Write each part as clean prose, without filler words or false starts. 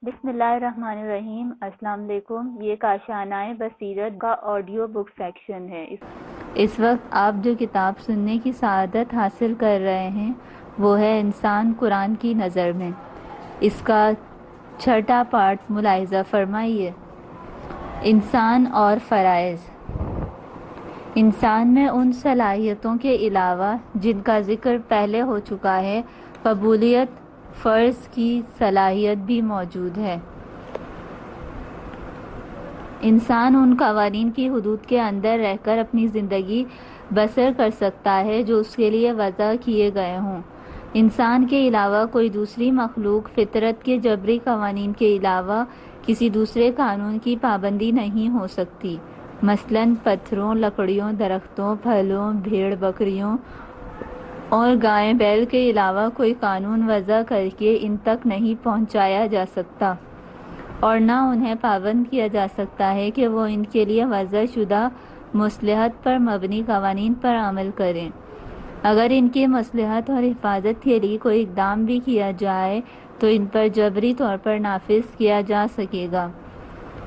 بسم اللہ الرحمن الرحیم۔ السلام علیکم۔ یہ کاشانہ بصیرت کا آڈیو بک سیکشن ہے۔ اس وقت آپ جو کتاب سننے کی سعادت حاصل کر رہے ہیں وہ ہے انسان قرآن کی نظر میں۔ اس کا چھٹا پارٹ ملاحظہ فرمائیے۔ انسان اور فرائض۔ انسان میں ان صلاحیتوں کے علاوہ جن کا ذکر پہلے ہو چکا ہے، قبولیت فرض کی صلاحیت بھی موجود ہے۔ انسان ان قوانین کی حدود کے اندر رہ کر اپنی زندگی بسر کر سکتا ہے جو اس کے لیے وضع کیے گئے ہوں۔ انسان کے علاوہ کوئی دوسری مخلوق فطرت کے جبری قوانین کے علاوہ کسی دوسرے قانون کی پابندی نہیں ہو سکتی۔ مثلاً پتھروں، لکڑیوں، درختوں، پھلوں، بھیڑ بکریوں اور گائے بیل کے علاوہ کوئی قانون وضع کر کے ان تک نہیں پہنچایا جا سکتا، اور نہ انہیں پابند کیا جا سکتا ہے کہ وہ ان کے لیے وضع شدہ مصلحت پر مبنی قوانین پر عمل کریں۔ اگر ان کی مصلحت اور حفاظت کے لیے کوئی اقدام بھی کیا جائے تو ان پر جبری طور پر نافذ کیا جا سکے گا،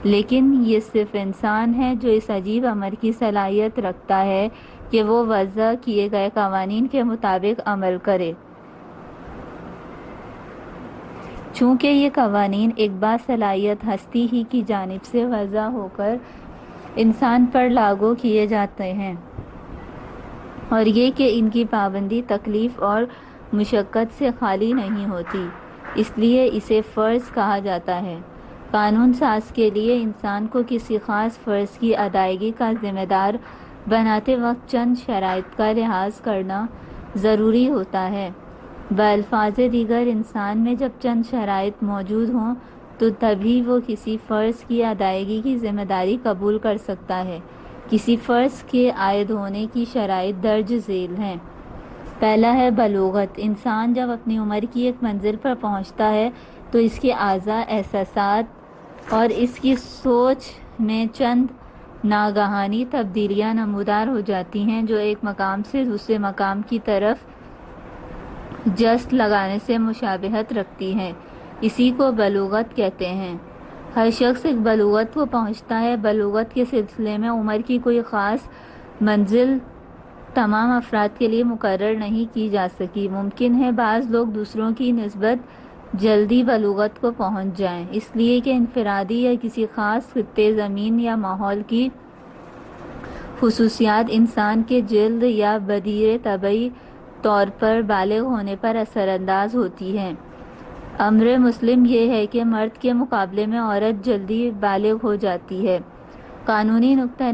لیکن یہ صرف انسان ہے جو اس عجیب امر کی صلاحیت رکھتا ہے کہ وہ وضع کیے گئے قوانین کے مطابق عمل کرے۔ چونکہ یہ قوانین ایک باصلاحیت ہستی ہی کی جانب سے وضع ہو کر انسان پر لاگو کیے جاتے ہیں، اور یہ کہ ان کی پابندی تکلیف اور مشقت سے خالی نہیں ہوتی، اس لیے اسے فرض کہا جاتا ہے۔ قانون ساز کے لیے انسان کو کسی خاص فرض کی ادائیگی کا ذمہ دار بناتے وقت چند شرائط کا لحاظ کرنا ضروری ہوتا ہے۔ بالفاظ دیگر انسان میں جب چند شرائط موجود ہوں تو تبھی وہ کسی فرض کی ادائیگی کی ذمہ داری قبول کر سکتا ہے۔ کسی فرض کے عائد ہونے کی شرائط درج ذیل ہیں۔ پہلا ہے بلوغت۔ انسان جب اپنی عمر کی ایک منزل پر پہنچتا ہے تو اس کے اعضاء، احساسات اور اس کی سوچ میں چند ناگہانی تبدیلیاں نمودار ہو جاتی ہیں جو ایک مقام سے دوسرے مقام کی طرف جست لگانے سے مشابہت رکھتی ہیں۔ اسی کو بلوغت کہتے ہیں۔ ہر شخص ایک بلوغت کو پہنچتا ہے۔ بلوغت کے سلسلے میں عمر کی کوئی خاص منزل تمام افراد کے لیے مقرر نہیں کی جا سکی۔ ممکن ہے بعض لوگ دوسروں کی نسبت جلدی بلوغت کو پہنچ جائیں، اس لیے کہ انفرادی یا کسی خاص خطے زمین یا ماحول کی خصوصیات انسان کے جلد یا بدیع طبعی طور پر بالغ ہونے پر اثر انداز ہوتی ہیں۔ امر مسلم یہ ہے کہ مرد کے مقابلے میں عورت جلدی بالغ ہو جاتی ہے۔ قانونی نقطہ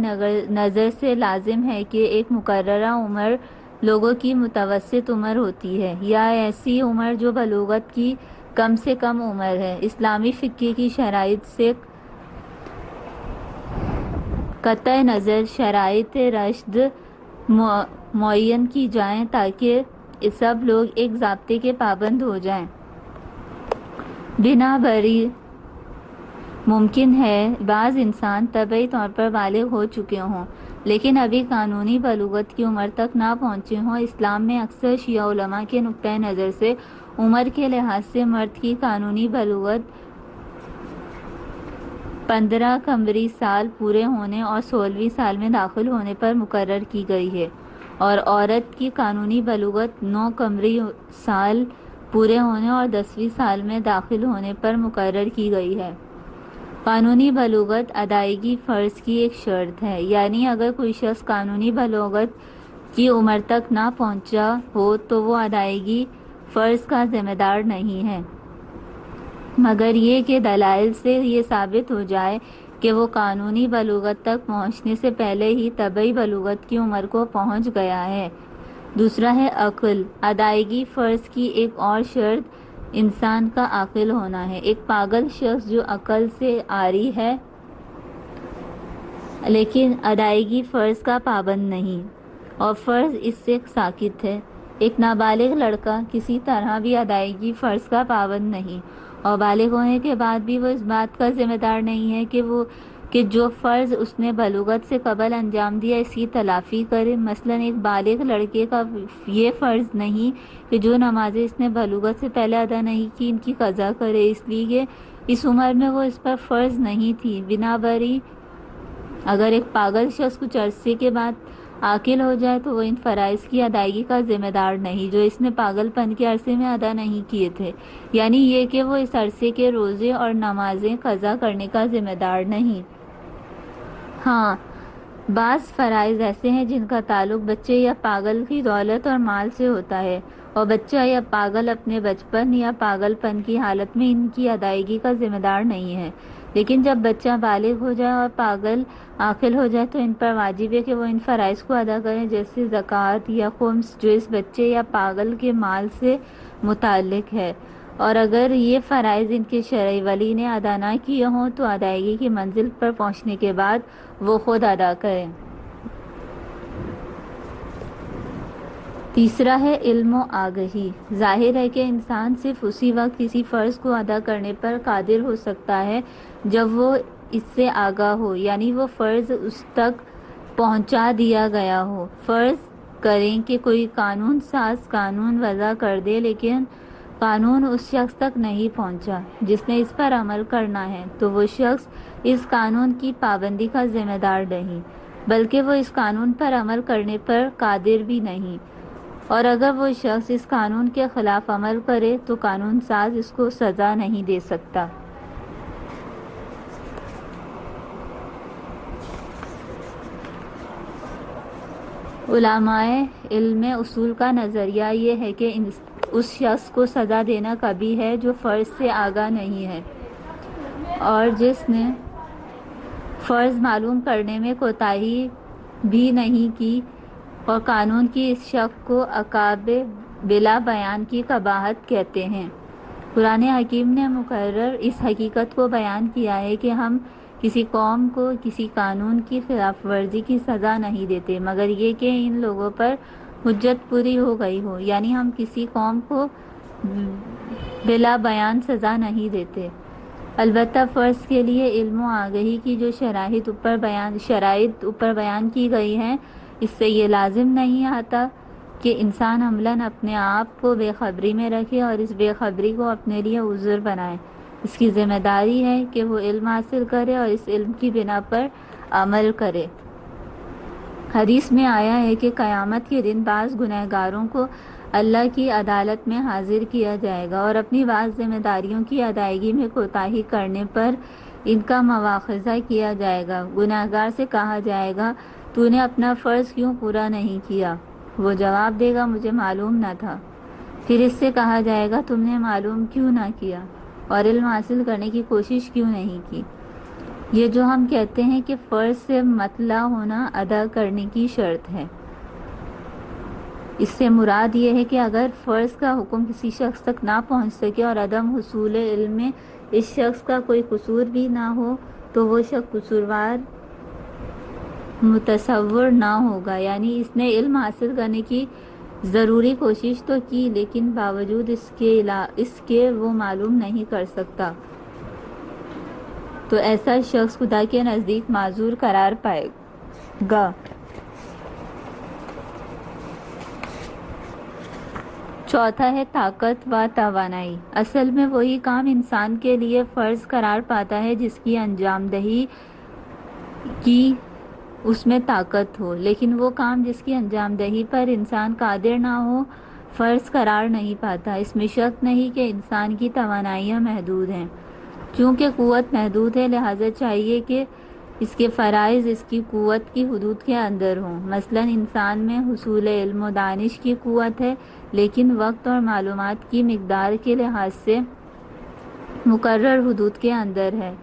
نظر سے لازم ہے کہ ایک مقررہ عمر لوگوں کی متوسط عمر ہوتی ہے، یا ایسی عمر جو بلوغت کی کم سے کم عمر ہے۔ اسلامی فقہ کی شرائط سے قطع نظر شرائط رشد معین کی جائیں تاکہ سب لوگ ایک ضابطے کے پابند ہو جائیں۔ بنا بری ممکن ہے بعض انسان طبعی طور پر بالغ ہو چکے ہوں لیکن ابھی قانونی بلوغت کی عمر تک نہ پہنچے ہوں۔ اسلام میں اکثر شیعہ علماء کے نقطہ نظر سے عمر کے لحاظ سے مرد کی قانونی بلوغت 15 قمری سال پورے ہونے اور 16ویں سال میں داخل ہونے پر مقرر کی گئی ہے، اور عورت کی قانونی بلوغت 9 قمری سال پورے ہونے اور 10ویں سال میں داخل ہونے پر مقرر کی گئی ہے۔ قانونی بلوغت ادائیگی فرض کی ایک شرط ہے، یعنی اگر کوئی شخص قانونی بلوغت کی عمر تک نہ پہنچا ہو تو وہ ادائیگی فرض کا ذمہ دار نہیں ہے، مگر یہ کہ دلائل سے یہ ثابت ہو جائے کہ وہ قانونی بلوغت تک پہنچنے سے پہلے ہی طبعی بلوغت کی عمر کو پہنچ گیا ہے۔ دوسرا ہے عقل۔ ادائیگی فرض کی ایک اور شرط انسان کا عاقل ہونا ہے۔ ایک پاگل شخص جو عقل سے عاری ہے لیکن ادائیگی فرض کا پابند نہیں اور فرض اس سے ساکت ہے۔ ایک نابالغ لڑکا کسی طرح بھی ادائیگی فرض کا پابند نہیں، اور بالغ ہونے کے بعد بھی وہ اس بات کا ذمہ دار نہیں ہے کہ جو فرض اس نے بلوغت سے قبل انجام دیا اس کی تلافی کرے۔ مثلا ایک بالغ لڑکے کا یہ فرض نہیں کہ جو نمازیں اس نے بلوغت سے پہلے ادا نہیں کی ان کی قضا کرے، اس لیے کہ اس عمر میں وہ اس پر فرض نہیں تھی۔ بنابری اگر ایک پاگل شخص کچھ عرصے کے بعد عاقل ہو جائے تو وہ ان فرائض کی ادائیگی کا ذمہ دار نہیں جو اس نے پاگل پن کے عرصے میں ادا نہیں کیے تھے، یعنی یہ کہ وہ اس عرصے کے روزے اور نمازیں قضا کرنے کا ذمہ دار نہیں۔ ہاں، بعض فرائض ایسے ہیں جن کا تعلق بچے یا پاگل کی دولت اور مال سے ہوتا ہے، اور بچہ یا پاگل اپنے بچپن یا پاگل پن کی حالت میں ان کی ادائیگی کا ذمہ دار نہیں ہے، لیکن جب بچہ بالغ ہو جائے اور پاگل عاقل ہو جائے تو ان پر واجب ہے کہ وہ ان فرائض کو ادا کریں، جیسے زکوٰۃ یا خمس جو اس بچے یا پاگل کے مال سے متعلق ہے، اور اگر یہ فرائض ان کے شرعی ولی نے ادا نہ کیے ہوں تو ادائیگی کی منزل پر پہنچنے کے بعد وہ خود ادا کریں۔ تیسرا ہے علم و آگہی۔ ظاہر ہے کہ انسان صرف اسی وقت کسی فرض کو ادا کرنے پر قادر ہو سکتا ہے جب وہ اس سے آگاہ ہو، یعنی وہ فرض اس تک پہنچا دیا گیا ہو۔ فرض کریں کہ کوئی قانون ساز قانون وضع کر دے لیکن قانون اس شخص تک نہیں پہنچا جس نے اس پر عمل کرنا ہے، تو وہ شخص اس قانون کی پابندی کا ذمہ دار نہیں، بلکہ وہ اس قانون پر عمل کرنے پر قادر بھی نہیں، اور اگر وہ شخص اس قانون کے خلاف عمل کرے تو قانون ساز اس کو سزا نہیں دے سکتا۔ علماء علم اصول کا نظریہ یہ ہے کہ اس شخص کو سزا دینا کبھی ہے جو فرض سے آگاہ نہیں ہے اور جس نے فرض معلوم کرنے میں کوتاہی بھی نہیں کی، اور قانون کی اس شق کو عقاب بلا بیان کی قباحت کہتے ہیں۔ قرآن حکیم نے مقرر اس حقیقت کو بیان کیا ہے کہ ہم کسی قوم کو کسی قانون کی خلاف ورزی کی سزا نہیں دیتے مگر یہ کہ ان لوگوں پر حجت پوری ہو گئی ہو، یعنی ہم کسی قوم کو بلا بیان سزا نہیں دیتے۔ البتہ فرض کے لیے علم و آگہی کی جو شرائط اوپر بیان کی گئی ہیں، اس سے یہ لازم نہیں آتا کہ انسان عملاً اپنے آپ کو بے خبری میں رکھے اور اس بے خبری کو اپنے لیے عذر بنائے۔ اس کی ذمہ داری ہے کہ وہ علم حاصل کرے اور اس علم کی بنا پر عمل کرے۔ حدیث میں آیا ہے کہ قیامت کے دن بعض گنہگاروں کو اللہ کی عدالت میں حاضر کیا جائے گا اور اپنی بعض ذمہ داریوں کی ادائیگی میں کوتاہی کرنے پر ان کا مواخذہ کیا جائے گا۔ گنہگار سے کہا جائے گا، تو نے اپنا فرض کیوں پورا نہیں کیا؟ وہ جواب دے گا، مجھے معلوم نہ تھا۔ پھر اس سے کہا جائے گا، تم نے معلوم کیوں نہ کیا اور علم حاصل کرنے کی کوشش کیوں نہیں کی؟ یہ جو ہم کہتے ہیں کہ فرض سے مطلع ہونا ادا کرنے کی شرط ہے، اس سے مراد یہ ہے کہ اگر فرض کا حکم کسی شخص تک نہ پہنچ سکے اور عدم حصول علم میں اس شخص کا کوئی قصور بھی نہ ہو تو وہ شخص قصوروار متصور نہ ہوگا، یعنی اس نے علم حاصل کرنے کی ضروری کوشش تو کی لیکن باوجود اس کے وہ معلوم نہیں کر سکتا، تو ایسا شخص خدا کے نزدیک معذور قرار پائے گا۔ چوتھا ہے طاقت و توانائی۔ اصل میں وہی کام انسان کے لیے فرض قرار پاتا ہے جس کی انجام دہی کی اس میں طاقت ہو، لیکن وہ کام جس کی انجام دہی پر انسان قادر نہ ہو فرض قرار نہیں پاتا۔ اس میں شک نہیں کہ انسان کی توانائیاں محدود ہیں۔ چونکہ قوت محدود ہے لہٰذا چاہیے کہ اس کے فرائض اس کی قوت کی حدود کے اندر ہوں۔ مثلاً انسان میں حصول علم و دانش کی قوت ہے لیکن وقت اور معلومات کی مقدار کے لحاظ سے مقرر حدود کے اندر ہے۔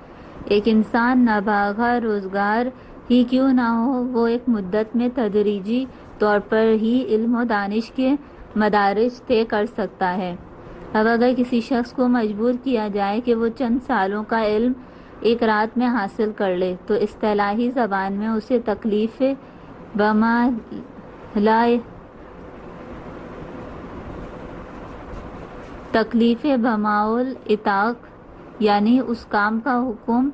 ایک انسان نابغہ روزگار ہی کیوں نہ ہو، وہ ایک مدت میں تدریجی طور پر ہی علم و دانش کے مدارج طے کر سکتا ہے۔ اب اگر کسی شخص کو مجبور کیا جائے کہ وہ چند سالوں کا علم ایک رات میں حاصل کر لے تو اصطلاحی زبان میں اسے تکلیف بمال اطاق، یعنی اس کام کا حکم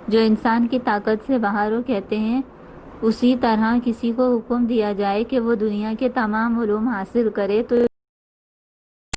جو انسان کی طاقت سے باہر ہو کہتے ہیں۔ اسی طرح کسی کو حکم دیا جائے کہ وہ دنیا کے تمام علوم حاصل کرے تو